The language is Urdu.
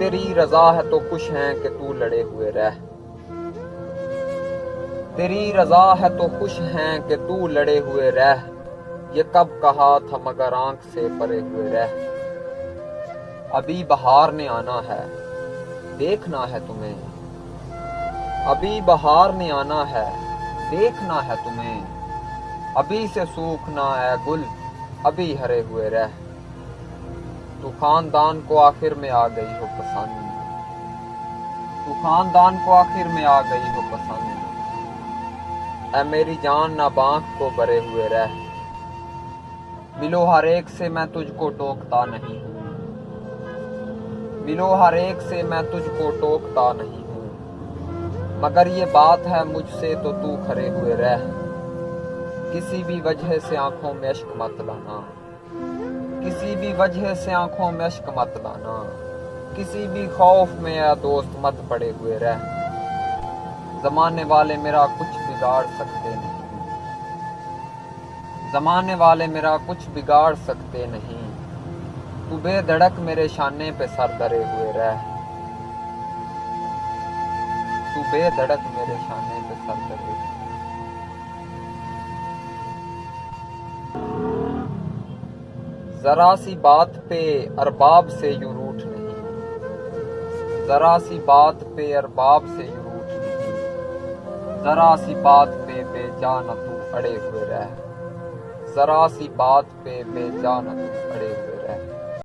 تیری رضا ہے تو خوش ہیں کہ تو لڑے ہوئے رہ، تیری رضا ہے تو خوش ہیں کہ تو لڑے ہوئے رہ، یہ کب کہا تھا مگر آنکھ سے پرے ہوئے رہ۔ ابھی بہار نے آنا ہے دیکھنا ہے تمہیں، ابھی بہار نے آنا ہے دیکھنا ہے تمہیں، ابھی سے سوکھنا ہے گل ابھی ہرے ہوئے رہ۔ تو خاندان کو آخر میں آ گئی ہو پسند، تو خاندان کو آخر میں آ گئی ہو پسند، اے میری جان نہ بانکھ کو برے ہوئے رہ۔ ملو ہر ایک سے میں تجھ کو ٹوکتا نہیں ہوں، ملو ہر ایک سے میں تجھ کو ٹوکتا نہیں ہوں، مگر یہ بات ہے مجھ سے تو تو کھرے ہوئے رہ۔ کسی بھی وجہ سے آنکھوں میں اشک مت لانا، کسی بھی وجہ سے آنکھوں میں اشک مت لانا، کسی بھی خوف میں اے دوست مت پڑے ہوئے رہ۔ زمانے والے میرا کچھ بگاڑ سکتے نہیں، زمانے والے میرا کچھ بگاڑ سکتے نہیں، تو بے دھڑک میرے شانے پہ سر دھرے ہوئے رہ، تو بے دھڑک میرے شانے پہ سر دھرے ہوئے رہ۔ ذرا سی بات پہ ارباب سے یوں روٹھ نہیں، ذرا سی بات پہ ارباب سے یوں روٹھ نہیں، ذرا سی بات پہ بے جا نہ تو اڑے ہوئے رہ، ذرا سی بات پہ بے جا نہ تو اڑے ہوئے رہ۔